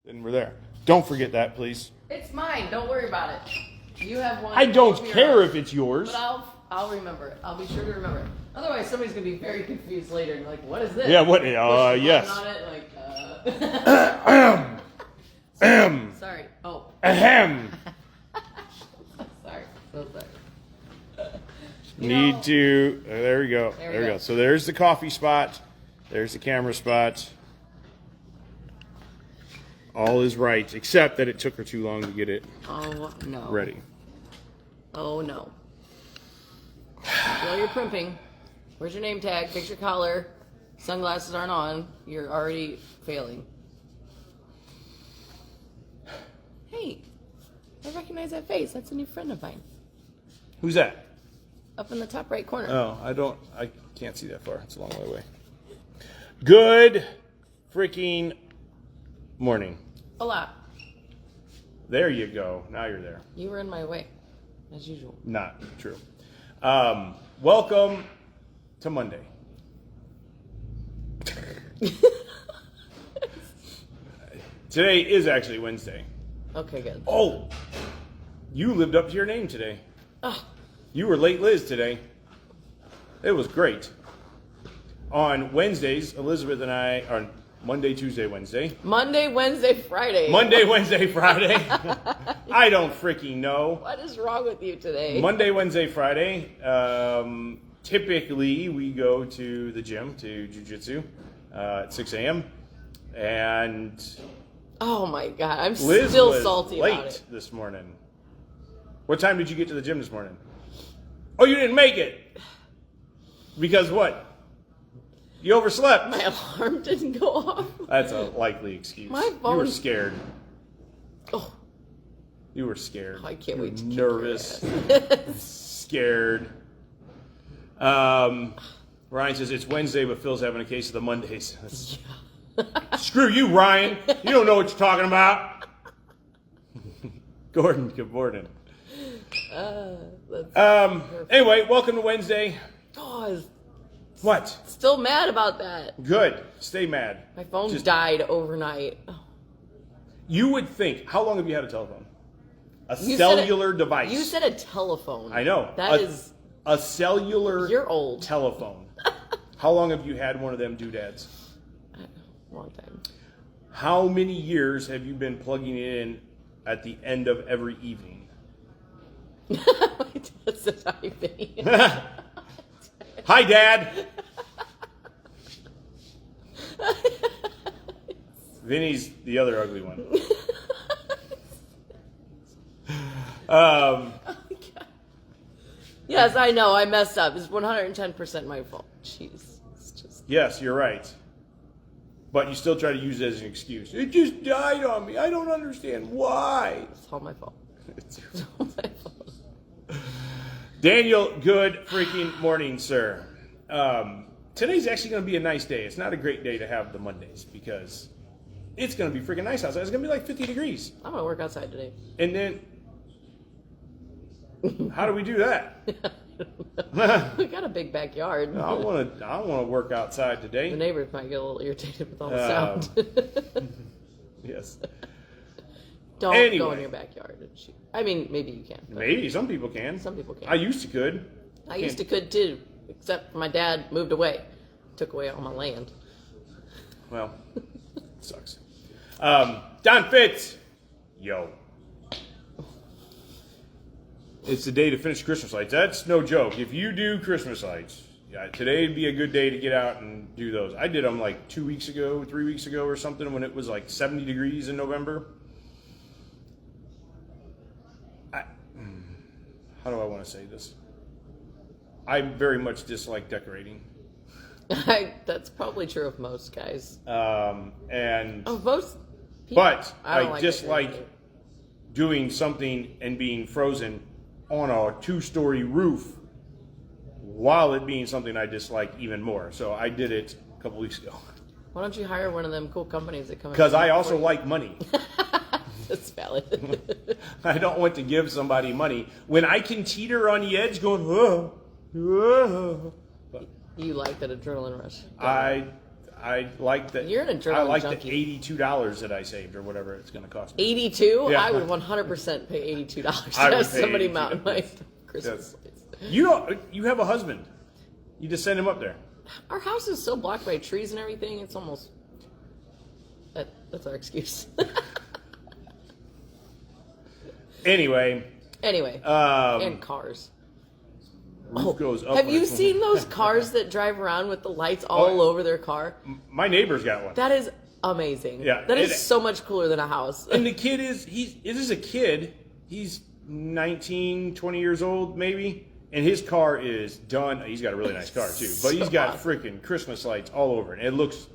then we're there. Don't forget that, please. It's mine. Don't worry about it. You have one. I don't care if it's yours. But I'll remember it. I'll be sure to remember it. Otherwise, somebody's gonna be very confused later and like, what is this? Yeah. What? Yes. On it, like, Sorry. Oh. Ahem. Sorry. So sorry. Need to. There we go. There we go. So there's the coffee spot. There's the camera spot. All is right, except that it took her too long to get it ready. Oh, no. While you're primping, where's your name tag? Fix your collar. Sunglasses aren't on. You're already failing. Hey, I recognize that face. That's a new friend of mine. Who's that? Up in the top right corner. Oh, I can't see that far. It's a long way away. Good freaking morning. Hola. There you go. Now you're there. You were in my way, as usual. Not true. Welcome to Monday. Today is actually Wednesday. Okay, good. Oh, you lived up to your name today. Oh. You were late Liz today. It was great. On Wednesdays, Elizabeth and I are Monday, Tuesday, Wednesday. Monday, Wednesday, Friday. Monday, Wednesday, Friday. I don't freaking know. What is wrong with you today? Monday, Wednesday, Friday. Typically, we go to the gym, to jiu-jitsu, at 6 a.m. And oh my God, I'm Liz still was salty late about it. this morning. What time did you get to the gym this morning? Oh, you didn't make it. Because what? You overslept. My alarm didn't go off. That's a likely excuse. My phone. You were scared. Oh. You were scared. I can't wait to nervous. Scared. Ryan says it's Wednesday, but Phil's having a case of the Mondays. Yeah. Screw you, Ryan. You don't know what you're talking about. Gordon, good morning. Anyway, welcome to Wednesday. Oh, What? Still mad about that. Good. Stay mad. My phone died overnight. You would think. How long have you had a telephone? A cellular device. You said a telephone. I know. That is a cellular. You're old. Telephone. How long have you had one of them doodads? Long time. How many years have you been plugging it in at the end of every evening? That's a Hi, Dad. Vinny's the other ugly one. Oh my God. Yes, I know. I messed up. It's 110% my fault. Jeez. It's just... Yes, you're right. But you still try to use it as an excuse. It just died on me. I don't understand why. It's all my fault. It's all my fault. Daniel, good freaking morning, sir. Today's actually going to be a nice day. It's not a great day to have the Mondays because it's going to be freaking nice outside. It's going to be like 50 degrees. I'm going to work outside today. And then, how do we do that? We got a big backyard. I want to work outside today. The neighbors might get a little irritated with all the sound. Yes. Don't go in your backyard and shoot. I mean, maybe you can. Maybe some people can. Some people can. I used to could. I used to could too, except my dad moved away, took away all my land. Well, sucks. Don Fitz, yo. It's the day to finish Christmas lights. That's no joke. If you do Christmas lights, yeah, today would be a good day to get out and do those. I did them like 3 weeks ago or something when it was like 70 degrees in November. How do I want to say this? I very much dislike decorating. That's probably true of most guys. And of most people. But I dislike doing something and being frozen on a 2-story roof while it being something I dislike even more. So I did it a couple weeks ago. Why don't you hire one of them cool companies that come in? Because I also like money. That's valid. I don't want to give somebody money when I can teeter on the edge going, oh, oh. You like that adrenaline rush. I like that. You're an adrenaline I like junkie. the $82 that I saved or whatever it's going to cost me. 82? Yeah. I would 100% pay $82 to I would have pay somebody $82. mount my Yes. Christmas lights. You have a husband. You just send him up there. Our house is so blocked by trees and everything. It's almost that's our excuse. Anyway, and cars. roof goes up. Have when you it's- seen those cars that drive around with the lights all over their car? My neighbor's got one. That is amazing. Yeah, That is so much cooler than a house. And the kid it is a kid. He's 19, 20 years old, maybe. And his car is done. He's got a really nice car, too. But he's got freaking Christmas lights all over it. And it looks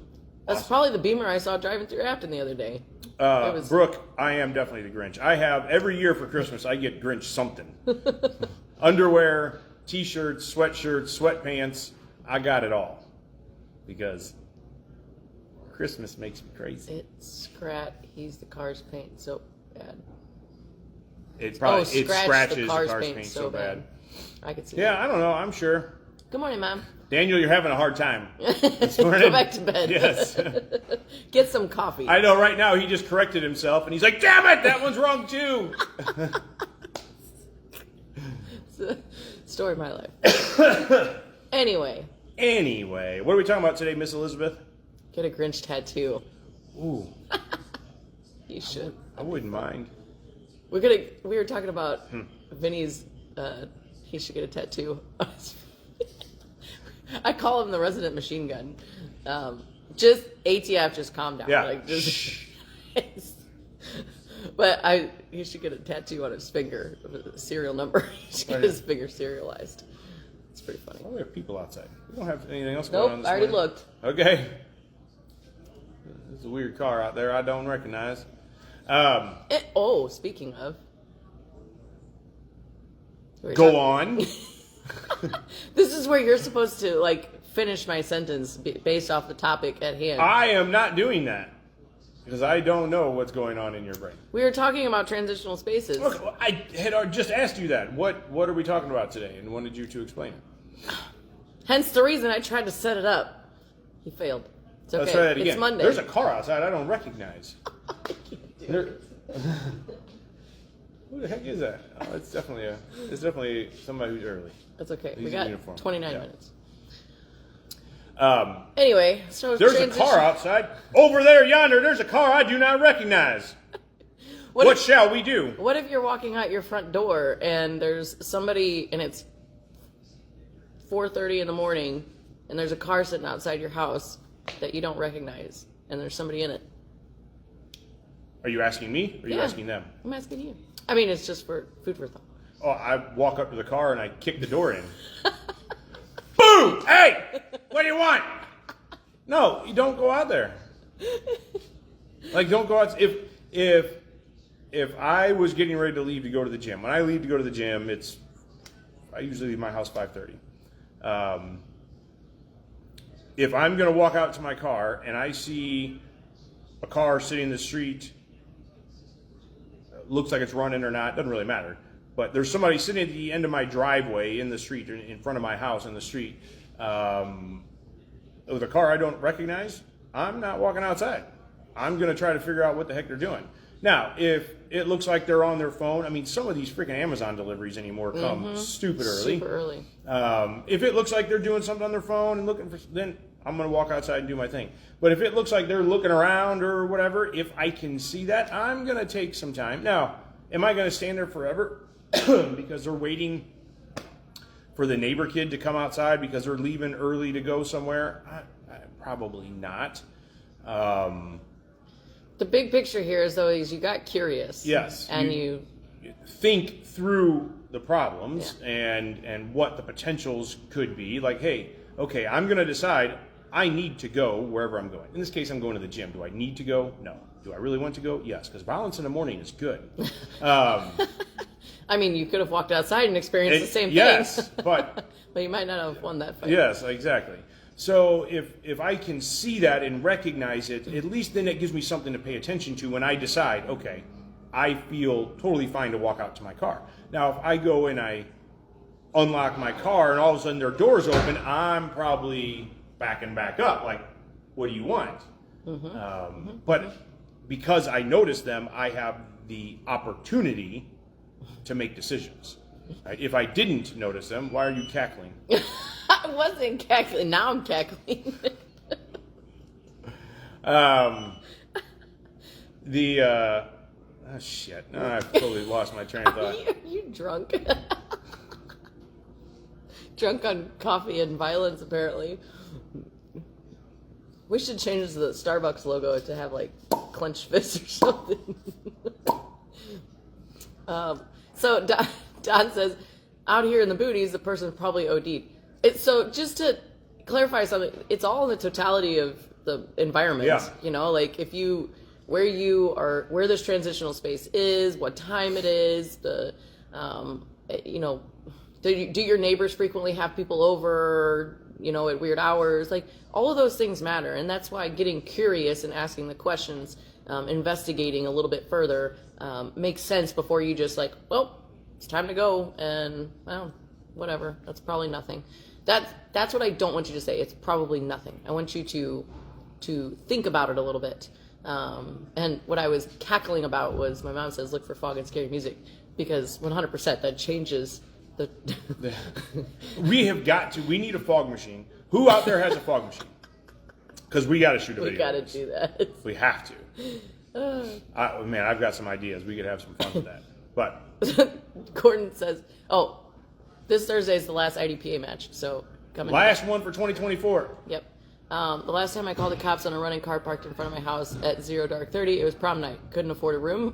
That's probably the Beamer I saw driving through Afton the other day. Brooke, I am definitely the Grinch. I have, every year for Christmas, I get Grinch something. Underwear, T-shirts, sweatshirts, sweatpants. I got it all. Because Christmas makes me crazy. He's the car's paint so bad. It scratches the car's paint so bad. I could see Yeah, that. I don't know. I'm sure. Good morning, Mom. Daniel, you're having a hard time this Go morning. back to bed. Yes. Get some coffee. I know right now he just corrected himself and he's like, damn it, that one's wrong too. It's the story of my life. Anyway, What are we talking about today, Miss Elizabeth? get a Grinch tattoo. Ooh, You should. I wouldn't mind. We were talking about Vinny's. He should get a tattoo. I call him the resident machine gun. Just ATF, just calm down. Yeah. Like, just, but he should get a tattoo on his finger, a serial number. He should get his finger serialized. It's pretty funny. Oh, we have people outside. We don't have anything else going on Nope, this I already morning. looked. Okay. There's a weird car out there I don't recognize. Speaking of. Go on. This is where you're supposed to, finish my sentence based off the topic at hand. I am not doing that. Because I don't know what's going on in your brain. We were talking about transitional spaces. Look, I had just asked you that. What are we talking about today? And wanted you to explain it. Hence the reason I tried to set it up. He failed. It's okay. Let's try that again. It's Monday. There's a car outside I don't recognize. Who the heck is that? Oh, it's definitely somebody who's early. That's okay. He's We in got uniform. 29 Yeah. minutes. Anyway, so There's a car outside. Over there, yonder, there's a car I do not recognize. What shall we do? What if you're walking out your front door and there's somebody and it's 4:30 in the morning and there's a car sitting outside your house that you don't recognize and there's somebody in it? Are you asking me or are you Yeah. asking them? I'm asking you. I mean, it's just for food for thought. Oh, I walk up to the car and I kick the door in. Boom! Hey! What do you want? No, you don't go out there. Don't go out. If I was getting ready to leave to go to the gym, when I leave to go to the gym, I usually leave my house 5:30. If I'm going to walk out to my car and I see a car sitting in the street, looks like it's running or not, doesn't really matter. But there's somebody sitting at the end of my driveway in the street, in front of my house in the street, with a car I don't recognize, I'm not walking outside. I'm going to try to figure out what the heck they're doing. Now, if it looks like they're on their phone, I mean, some of these freaking Amazon deliveries anymore come stupid early. Super early. If it looks like they're doing something on their phone and looking for, then I'm going to walk outside and do my thing. But if it looks like they're looking around or whatever, if I can see that, I'm going to take some time. Now, am I going to stand there forever because they're waiting for the neighbor kid to come outside because they're leaving early to go somewhere? Probably not. The big picture here is you got curious. Yes. And you think through the problems and what the potentials could be. Like, hey, okay, I'm going to decide I need to go wherever I'm going. In this case, I'm going to the gym. Do I need to go? No. Do I really want to go? Yes, because violence in the morning is good. I mean, you could have walked outside and experienced the same thing. Yes, but but you might not have won that fight. yes, exactly. So if I can see that and recognize it, at least then it gives me something to pay attention to when I decide, okay, I feel totally fine to walk out to my car. Now, if I go and I unlock my car and all of a sudden their door's open, I'm probably backing back up. Like, what do you want? But because I notice them, I have the opportunity to make decisions. Right? If I didn't notice them, why are you cackling? I wasn't cackling. Now I'm cackling. Oh shit! I've totally lost my train of thought. You drunk? Drunk on coffee and violence, apparently. We should change the Starbucks logo to have like clenched fists or something. So Don says, out here in the boonies, the person probably OD'd. So just to clarify something, it's all in the totality of the environment. Yeah. You know, like where you are, where this transitional space is, what time it is, do your neighbors frequently have people over, at weird hours? Like, all of those things matter. And that's why getting curious and asking the questions, investigating a little bit further, makes sense before you just like, well, it's time to go. And, well, whatever. That's probably nothing. That's what I don't want you to say. It's probably nothing. I want you to think about it a little bit. And what I was cackling about was my mom says, look for fog and scary music, because 100% that changes the... We need a fog machine. Who out there has a fog machine? Because we got to shoot a video. We got to do that. We have to. I've got some ideas. We could have some fun with that. But Gordon says, oh, this Thursday is the last IDPA match, so come in. Last one for 2024. Yep. The last time I called the cops on a running car parked in front of my house at 0:30, it was prom night. Couldn't afford a room.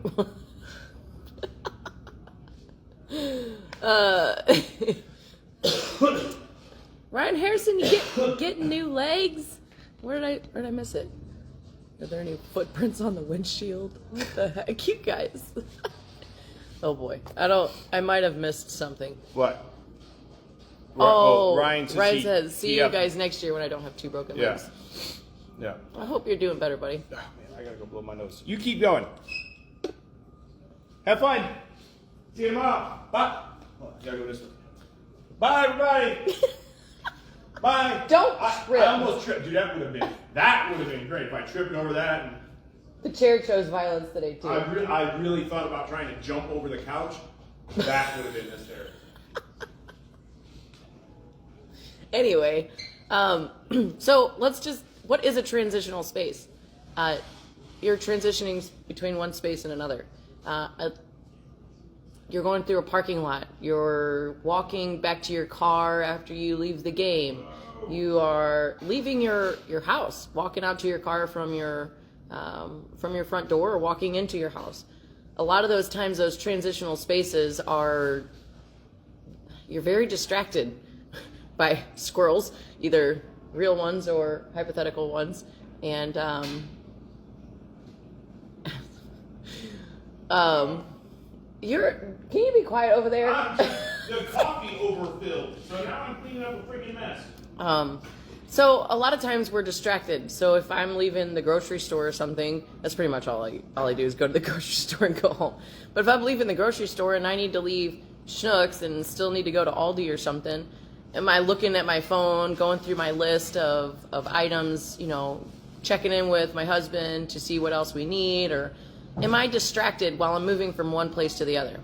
Ryan Harrison, you getting new legs? Where did I miss it? Are there any footprints on the windshield? What the heck, you guys? Oh boy, I might have missed something. What? Ryan says, see you guys next year when I don't have two broken legs. Yeah. I hope you're doing better, buddy. Oh, man, I gotta go blow my nose. You keep going. Have fun. See you tomorrow. Bye. Oh, I gotta go this way. Bye, everybody. Bye. Don't trip. I almost tripped. Dude, that would have been great if I tripped over that. And the chair chose violence today, too. I really thought about trying to jump over the couch. That would have been hysterical. Anyway, so what is a transitional space? You're transitioning between one space and another. You're going through a parking lot. You're walking back to your car after you leave the game. You are leaving your house, walking out to your car from your front door, or walking into your house. A lot of those times, those transitional spaces you're very distracted by squirrels, either real ones or hypothetical ones. And can you be quiet over there? The coffee overfilled, so now I'm cleaning up a freaking mess. So a lot of times we're distracted. So if I'm leaving the grocery store or something, that's pretty much all I do is go to the grocery store and go home. But if I'm leaving the grocery store and I need to leave Schnucks and still need to go to Aldi or something, am I looking at my phone, going through my list of items, checking in with my husband to see what else we need? Or am I distracted while I'm moving from one place to the other?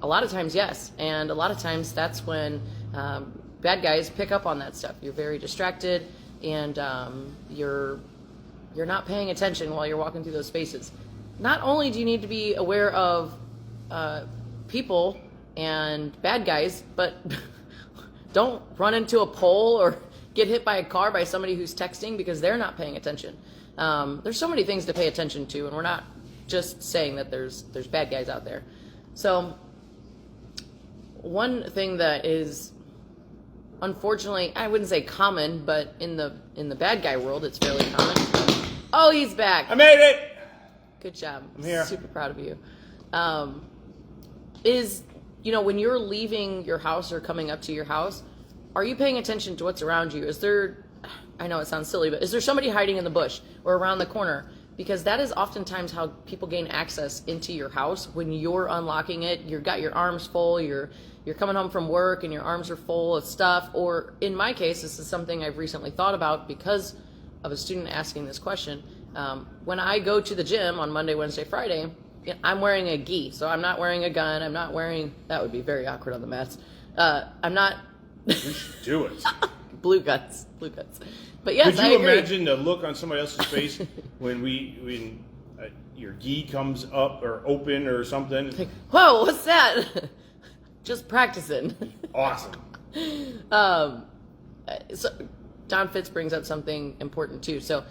A lot of times, yes. And a lot of times that's when bad guys pick up on that stuff. You're very distracted, and you're not paying attention while you're walking through those spaces. Not only do you need to be aware of people and bad guys, but don't run into a pole or get hit by a car by somebody who's texting because they're not paying attention. There's so many things to pay attention to, and we're not just saying that there's bad guys out there. So one thing that is, unfortunately, I wouldn't say common, but in the bad guy world, it's fairly common. Oh, he's back. I made it. Good job. I'm here. Super proud of you. Is, when you're leaving your house or coming up to your house, are you paying attention to what's around you? Is there, I know it sounds silly, but is there somebody hiding in the bush or around the corner? Because that is oftentimes how people gain access into your house. When you're unlocking it, you've got your arms full, you're coming home from work and your arms are full of stuff. Or in my case, this is something I've recently thought about because of a student asking this question. When I go to the gym on Monday, Wednesday, Friday, I'm wearing a gi, so I'm not wearing a gun. I'm not wearing, that would be very awkward on the mats. I'm not. We should do it. Blue guts. But yes, Could you I agree. imagine the look on somebody else's face when your gi comes up or open or something? Like, whoa, what's that? Just practicing. Awesome. So Don Fitz brings up something important too. So,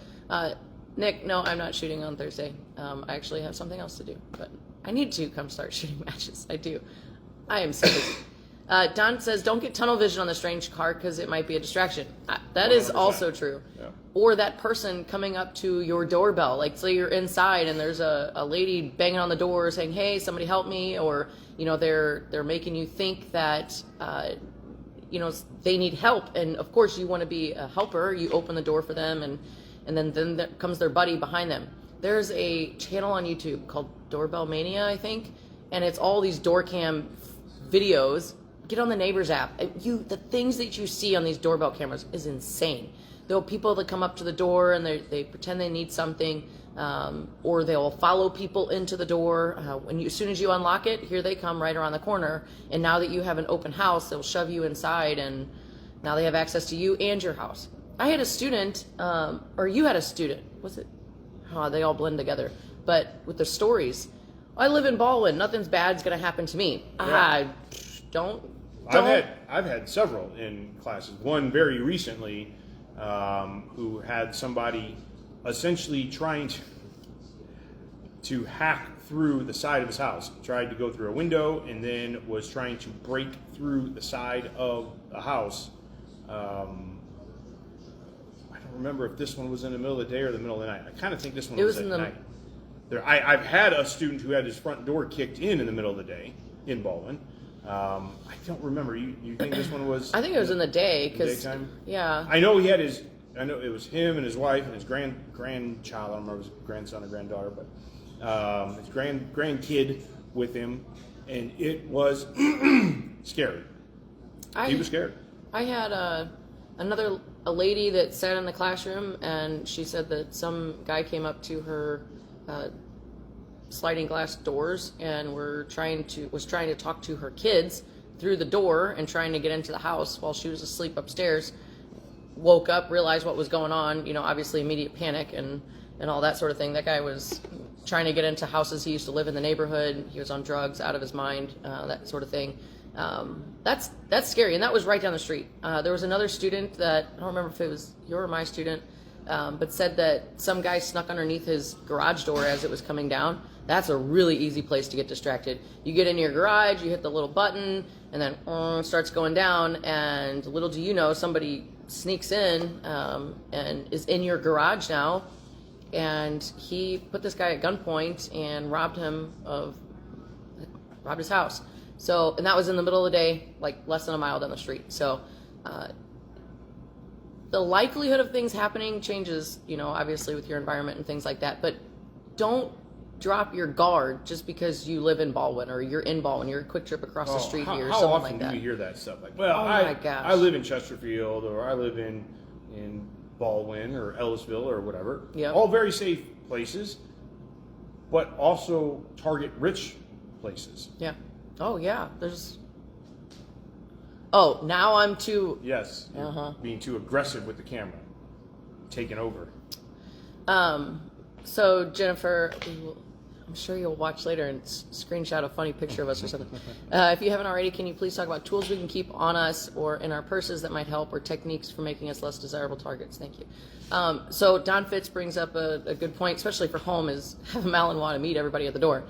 Nick, no, I'm not shooting on Thursday. I actually have something else to do, but I need to come start shooting matches. I do. I am so busy. Don says, don't get tunnel vision on the strange car because it might be a distraction. That is 100%. also true. Yeah. Or that person coming up to your doorbell. Like, say you're inside and there's a lady banging on the door saying, hey, somebody help me. Or, they're making you think that, they need help. And, of course, you want to be a helper. You open the door for them, and then there comes their buddy behind them. There's a channel on YouTube called Doorbell Mania, I think. And it's all these door cam videos. Get on the Neighbors app. The things that you see on these doorbell cameras is insane. There are people that come up to the door and they pretend they need something, or they'll follow people into the door. As soon as you unlock it, here they come right around the corner. And now that you have an open house, they'll shove you inside, and now they have access to you and your house. I had a student, or you had a student. Was it? Oh, they all blend together. But with their stories, I live in Baldwin. Nothing's bad's gonna happen to me. Yeah. Don't. I've had several in classes. One very recently, who had somebody essentially trying to hack through the side of his house. Tried to go through a window and then was trying to break through the side of the house. I don't remember if this one was in the middle of the day or the middle of the night. I kind of think this one was at night. I've had a student who had his front door kicked in the middle of the day in Baldwin. I don't remember. You think this one was? I think it was in the day because daytime? Yeah. I know he had his. I know it was him and his wife and his grandchild. I don't remember if it was grandson or granddaughter, but his grandkid with him, and it was scary. He was scared. I had a lady that sat in the classroom, and she said that some guy came up to her sliding glass doors and was trying to talk to her kids through the door and trying to get into the house while she was asleep upstairs. Woke up, realized what was going on, obviously immediate panic and all that sort of thing. That guy was trying to get into houses. He used to live in the neighborhood. He was on drugs, out of his mind, that sort of thing. That's scary, and that was right down the street. There was another student that, I don't remember if it was your or my student, but said that some guy snuck underneath his garage door as it was coming down. That's a really easy place to get distracted. You get into your garage, you hit the little button, and then starts going down, and little do you know, somebody sneaks in and is in your garage now, and he put this guy at gunpoint and robbed his house. So, and that was in the middle of the day, like less than a mile down the street. So, the likelihood of things happening changes, obviously with your environment and things like that. But don't drop your guard just because you live in Baldwin or you're in Baldwin. You're a quick trip across the street here, or something like that. How often do you hear that stuff? Like, well, my gosh. I live in Chesterfield, or I live in Baldwin or Ellisville or whatever. Yep. All very safe places, but also target rich places. Yeah. Oh, yeah. Oh, now I'm too... Yes. Being too aggressive with the camera. Taking over. So, Jennifer, I'm sure you'll watch later and screenshot a funny picture of us or something. If you haven't already, can you please talk about tools we can keep on us or in our purses that might help, or techniques for making us less desirable targets? Thank you. So Don Fitz brings up a good point, especially for home, is have a Malinois to meet everybody at the door.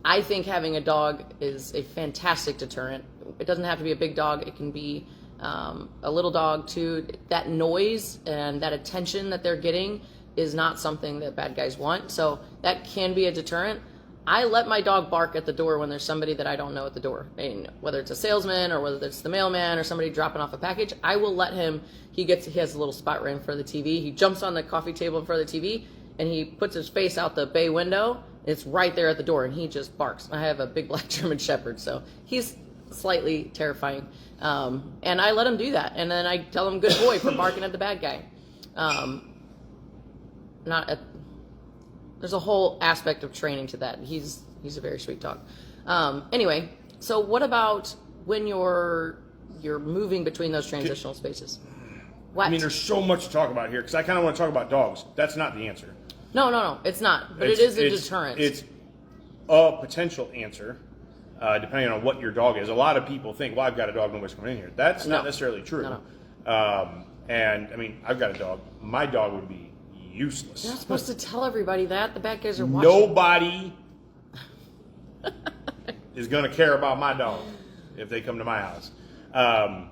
I think having a dog is a fantastic deterrent. It doesn't have to be a big dog. It can be a little dog, too. That noise and that attention that they're getting is not something that bad guys want. So that can be a deterrent. I let my dog bark at the door when there's somebody that I don't know at the door. Whether it's a salesman or whether it's the mailman or somebody dropping off a package, I will let him. He has a little spot right in front of the TV. He jumps on the coffee table in front of the TV and he puts his face out the bay window. It's right there at the door and he just barks. I have a big black German Shepherd, so he's slightly terrifying. And I let him do that. And then I tell him good boy for barking at the bad guy. there's a whole aspect of training to that. He's a very sweet dog. Anyway, so what about when you're moving between those transitional spaces? What? I mean, there's so much to talk about here because I kind of want to talk about dogs. That's not the answer. No, it's not. But it is a deterrent. It's a potential answer, depending on what your dog is. A lot of people think, well, I've got a dog, nobody's coming in here. That's not necessarily true. No. And, I mean, I've got a dog. My dog would be useless. You're not supposed to tell everybody that. The bad guys are watching. Nobody is going to care about my dog if they come to my house. I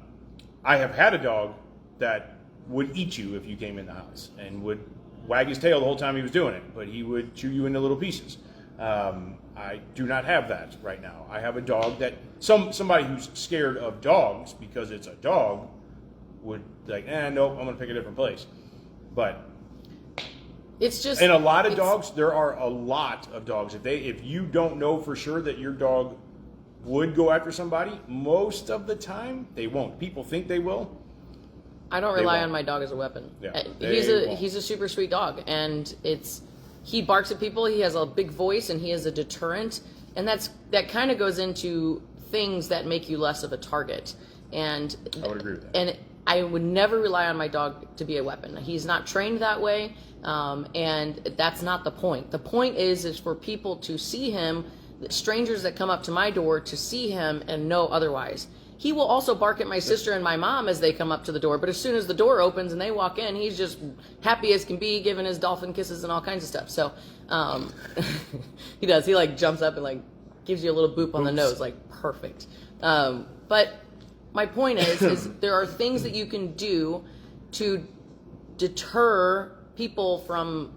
have had a dog that would eat you if you came in the house and would wag his tail the whole time he was doing it, but he would chew you into little pieces. I do not have that right now. I have a dog that somebody who's scared of dogs because it's a dog would like, nope, I'm going to pick a different place. But it's just, and a lot of dogs, there are a lot of dogs. If you don't know for sure that your dog would go after somebody, most of the time they won't. People think they will. I don't rely on my dog as a weapon. Yeah, he's a super sweet dog, and he barks at people. He has a big voice, and he is a deterrent, and that kind of goes into things that make you less of a target. And I would agree with that. And I would never rely on my dog to be a weapon. He's not trained that way, and that's not the point. The point is for people to see him, strangers that come up to my door to see him and know otherwise. He will also bark at my sister and my mom as they come up to the door, but as soon as the door opens and they walk in, he's just happy as can be, giving his dolphin kisses and all kinds of stuff. So he does. He like jumps up and like gives you a little boop on the nose, like perfect. But my point is there are things that you can do to deter people from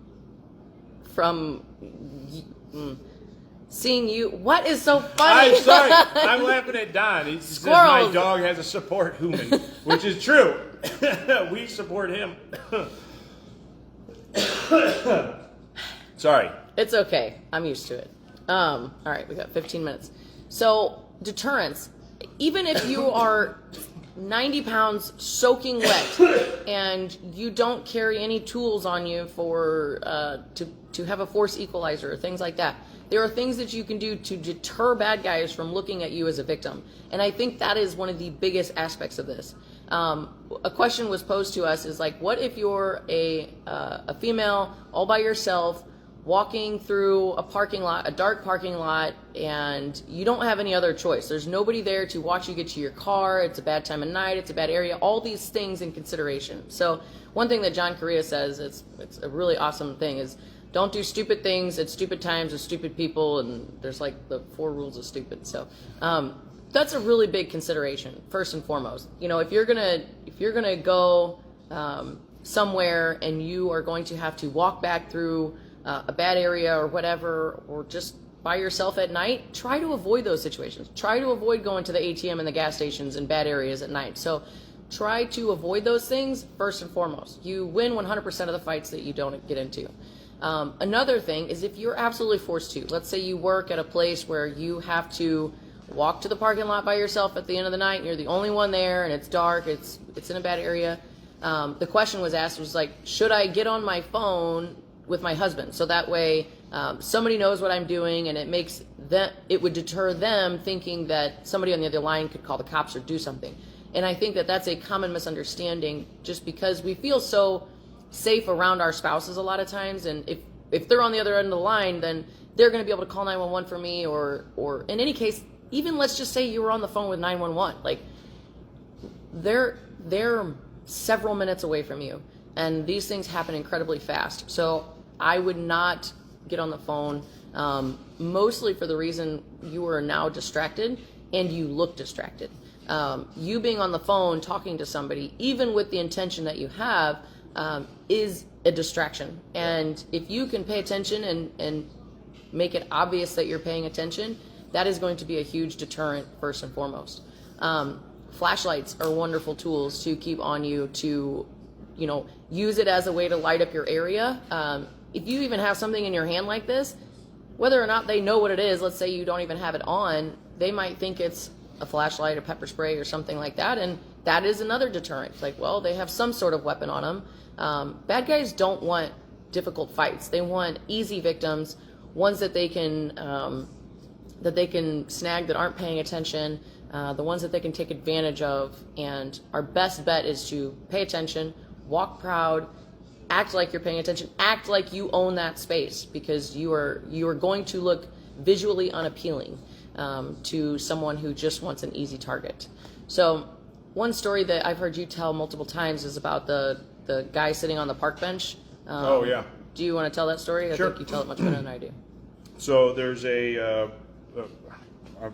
seeing you. What is so funny? I'm sorry. I'm laughing at Don. He says my dog has a support human, which is true. We support him. Sorry. It's okay. I'm used to it. All right, we got 15 minutes. So deterrence. Even if you are 90 pounds soaking wet and you don't carry any tools on you for to have a force equalizer or things like that, there are things that you can do to deter bad guys from looking at you as a victim. And I think that is one of the biggest aspects of this. A question was posed to us is like, what if you're a female all by yourself walking through a parking lot, a dark parking lot, and you don't have any other choice. There's nobody there to watch you get to your car. It's a bad time of night. It's a bad area. All these things in consideration. So one thing that John Correa says, it's a really awesome thing, is don't do stupid things at stupid times with stupid people. And there's like the 4 rules of stupid. So that's a really big consideration, first and foremost. You know, if you're gonna go somewhere and you are going to have to walk back through a bad area or whatever, or just by yourself at night, try to avoid those situations. Try to avoid going to the ATM and the gas stations in bad areas at night. So try to avoid those things first and foremost. You win 100% of the fights that you don't get into. Another thing is if you're absolutely forced to, let's say you work at a place where you have to walk to the parking lot by yourself at the end of the night and you're the only one there and it's dark, it's in a bad area. The question was asked, was like, should I get on my phone with my husband, so that way somebody knows what I'm doing, and it would deter them thinking that somebody on the other line could call the cops or do something. And I think that that's a common misunderstanding, just because we feel so safe around our spouses a lot of times, and if they're on the other end of the line, then they're going to be able to call 911 for me, or in any case, even let's just say you were on the phone with 911, like they're several minutes away from you. And these things happen incredibly fast. So I would not get on the phone, mostly for the reason you are now distracted and you look distracted. You being on the phone talking to somebody, even with the intention that you have, is a distraction. And if you can pay attention and make it obvious that you're paying attention, that is going to be a huge deterrent first and foremost. Flashlights are wonderful tools to keep on you, to use it as a way to light up your area. If you even have something in your hand like this, whether or not they know what it is, let's say you don't even have it on, they might think it's a flashlight, a pepper spray, or something like that, and that is another deterrent. Like, well, they have some sort of weapon on them. Bad guys don't want difficult fights. They want easy victims, ones that they can snag that aren't paying attention, the ones that they can take advantage of. And our best bet is to pay attention, walk proud, act like you're paying attention, act like you own that space, because you are going to look visually unappealing to someone who just wants an easy target. So one story that I've heard you tell multiple times is about the guy sitting on the park bench. Oh, yeah. Do you want to tell that story? Sure. I think you tell it much better than I do. So there's I've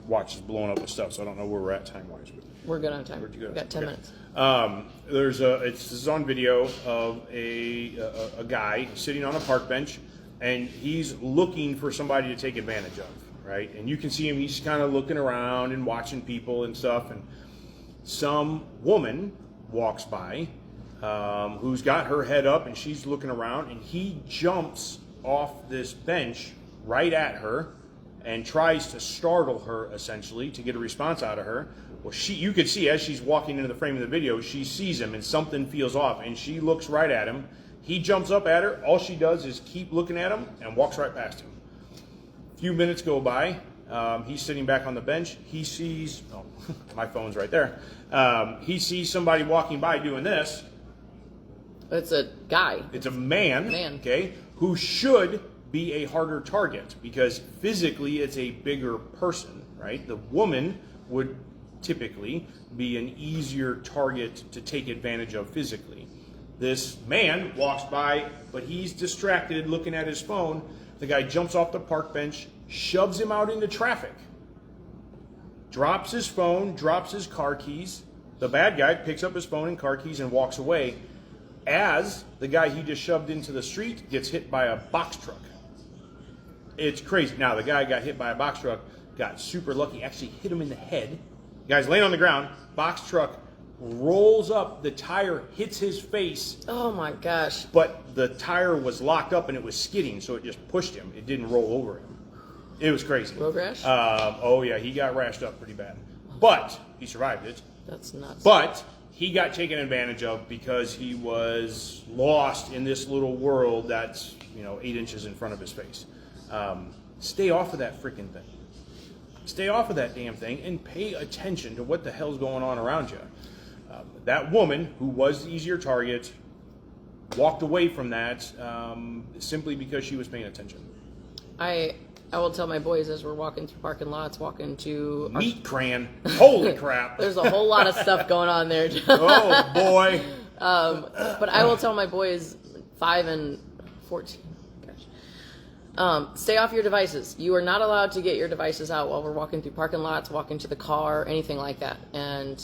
watched this blowing up with stuff, so I don't know where we're at time-wise. But We're good on time. where'd you go? We've got 10 Okay. minutes. This is on video of a guy sitting on a park bench, and he's looking for somebody to take advantage of, right? And you can see him, he's kind of looking around and watching people and stuff, and some woman walks by who's got her head up, and she's looking around, and he jumps off this bench right at her and tries to startle her, essentially, to get a response out of her. Well, you could see as she's walking into the frame of the video, she sees him and something feels off, and she looks right at him. He jumps up at her. All she does is keep looking at him and walks right past him. A few minutes go by. He's sitting back on the bench. He sees, oh, my phone's right there. He sees somebody walking by doing this. It's a guy. It's a man, Man. okay, who should be a harder target because physically it's a bigger person, right? The woman would typically be an easier target to take advantage of physically. This man walks by, but he's distracted looking at his phone. The guy jumps off the park bench, shoves him out into traffic, drops his phone, drops his car keys. The bad guy picks up his phone and car keys and walks away as the guy he just shoved into the street gets hit by a box truck. It's crazy. Now, the guy got hit by a box truck, got super lucky, actually hit him in the head. The guy's laying on the ground, box truck rolls up, the tire hits his face. Oh my gosh. But the tire was locked up and it was skidding, so it just pushed him. It didn't roll over him. It was crazy. Road rash? Oh, yeah, he got rashed up pretty bad. But he survived it. That's nuts. But he got taken advantage of because he was lost in this little world that's, 8 inches in front of his face. Stay off of that freaking thing. Stay off of that damn thing and pay attention to what the hell's going on around you. That woman, who was the easier target, walked away from that simply because she was paying attention. I will tell my boys as we're walking through parking lots, walking to our... Meat cran. Holy crap. There's a whole lot of stuff going on there. Oh, boy. But I will tell my boys, 5 and 14, stay off your devices. You are not allowed to get your devices out while we're walking through parking lots, walking to the car, anything like that. And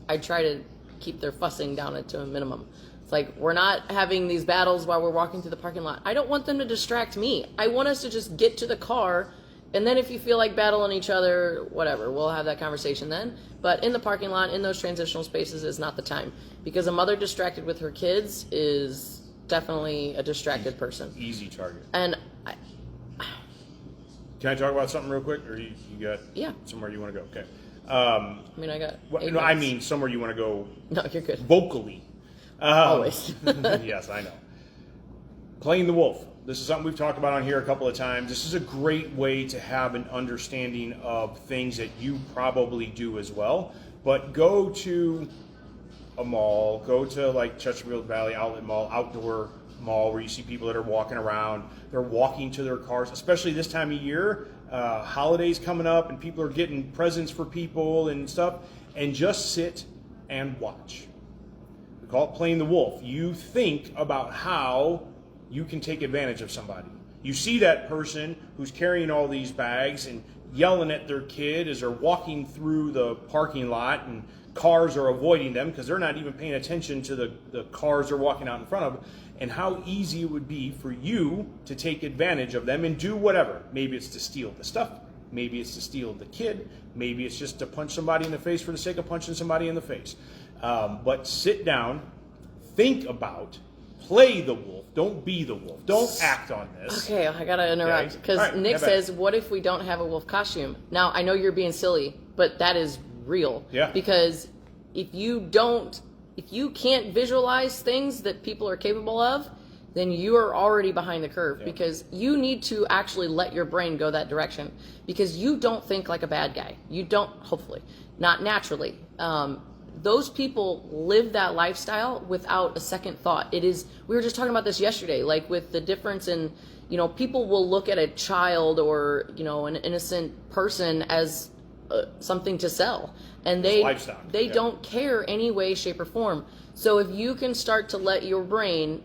I try to keep their fussing down to a minimum. It's like, we're not having these battles while we're walking through the parking lot. I don't want them to distract me. I want us to just get to the car, and then if you feel like battling each other, whatever, we'll have that conversation then. But in the parking lot, in those transitional spaces, is not the time. Because a mother distracted with her kids is definitely a distracted person. Easy target. And Can I talk about something real quick, or you got somewhere you want to go? Okay. I mean, I got. No, I mean somewhere you want to go. No, you're good. Vocally. Always. Yes, I know. Playing the wolf. This is something we've talked about on here a couple of times. This is a great way to have an understanding of things that you probably do as well. But go to a mall, go to like Chesterfield Valley Outlet Mall, outdoor mall where you see people that are walking around. They're walking to their cars, especially this time of year. Holidays coming up and people are getting presents for people and stuff. And just sit and watch. We call it playing the wolf. You think about how you can take advantage of somebody. You see that person who's carrying all these bags and yelling at their kid as they're walking through the parking lot, and cars are avoiding them because they're not even paying attention to the cars they're walking out in front of, and how easy it would be for you to take advantage of them and do whatever. Maybe it's to steal the stuff. Maybe it's to steal the kid. Maybe it's just to punch somebody in the face for the sake of punching somebody in the face. But sit down, think about, play the wolf. Don't be the wolf. Don't act on this. Okay, I gotta interrupt because All right, Nick yeah, says, "What if we don't have a wolf costume?" Now I know you're being silly, but that is real. Yeah. Because if you don't if you can't visualize things that people are capable of, then you are already behind the curve, because you need to actually let your brain go that direction, because you don't think like a bad guy. You don't, hopefully, not naturally. Those people live that lifestyle without a second thought. We were just talking about this yesterday, like with the difference in, people will look at a child or, an innocent person as something to sell, and they don't care any way, shape, or form. So if you can start to let your brain,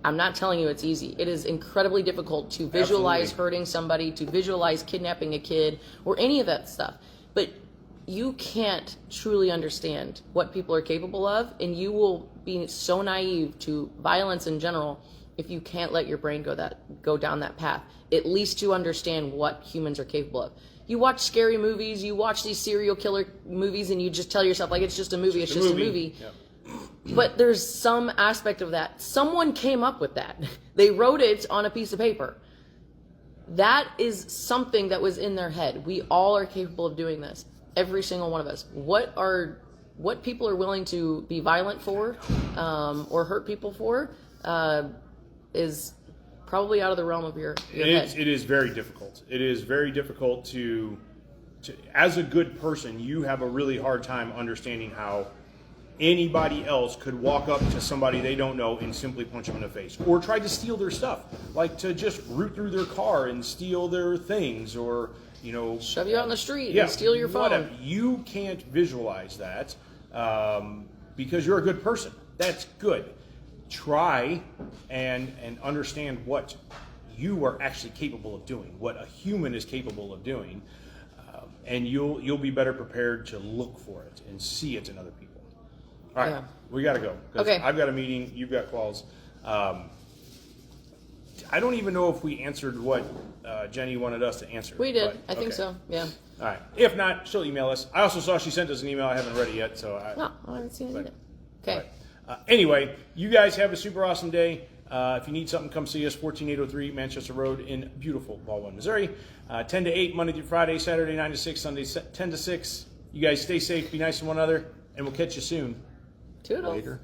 I'm not telling you it's easy. It is incredibly difficult to visualize hurting somebody, to visualize kidnapping a kid, or any of that stuff. But you can't truly understand what people are capable of, and you will be so naive to violence in general if you can't let your brain go down that path, at least to understand what humans are capable of. You watch scary movies, you watch these serial killer movies, and you just tell yourself, like, it's just a movie, it's just a movie. Yep. But there's some aspect of that. Someone came up with that. They wrote it on a piece of paper. That is something that was in their head. We all are capable of doing this. Every single one of us. What people are willing to be violent for, or hurt people for, is probably out of the realm of your head. It is very difficult. It is very difficult to, as a good person, you have a really hard time understanding how anybody else could walk up to somebody they don't know and simply punch them in the face, or try to steal their stuff, like to just root through their car and steal their things, or shove you out in the street and steal your phone. Whatever. You can't visualize that because you're a good person. That's good. Try and understand what you are actually capable of doing, what a human is capable of doing, and you'll be better prepared to look for it and see it in other people. All right, we got to go. Okay. I've got a meeting. You've got calls. I don't even know if we answered what Jenny wanted us to answer. We did. I think so. Yeah. All right. If not, she'll email us. I also saw she sent us an email. I haven't read it yet, so No, I haven't seen it either. Okay. Right. Anyway, you guys have a super awesome day. If you need something, come see us, 14803 Manchester Road in beautiful Baldwin, Missouri. 10 to 8, Monday through Friday, Saturday 9 to 6, Sunday 10 to 6. You guys stay safe, be nice to one another, and we'll catch you soon. Toodles. Later.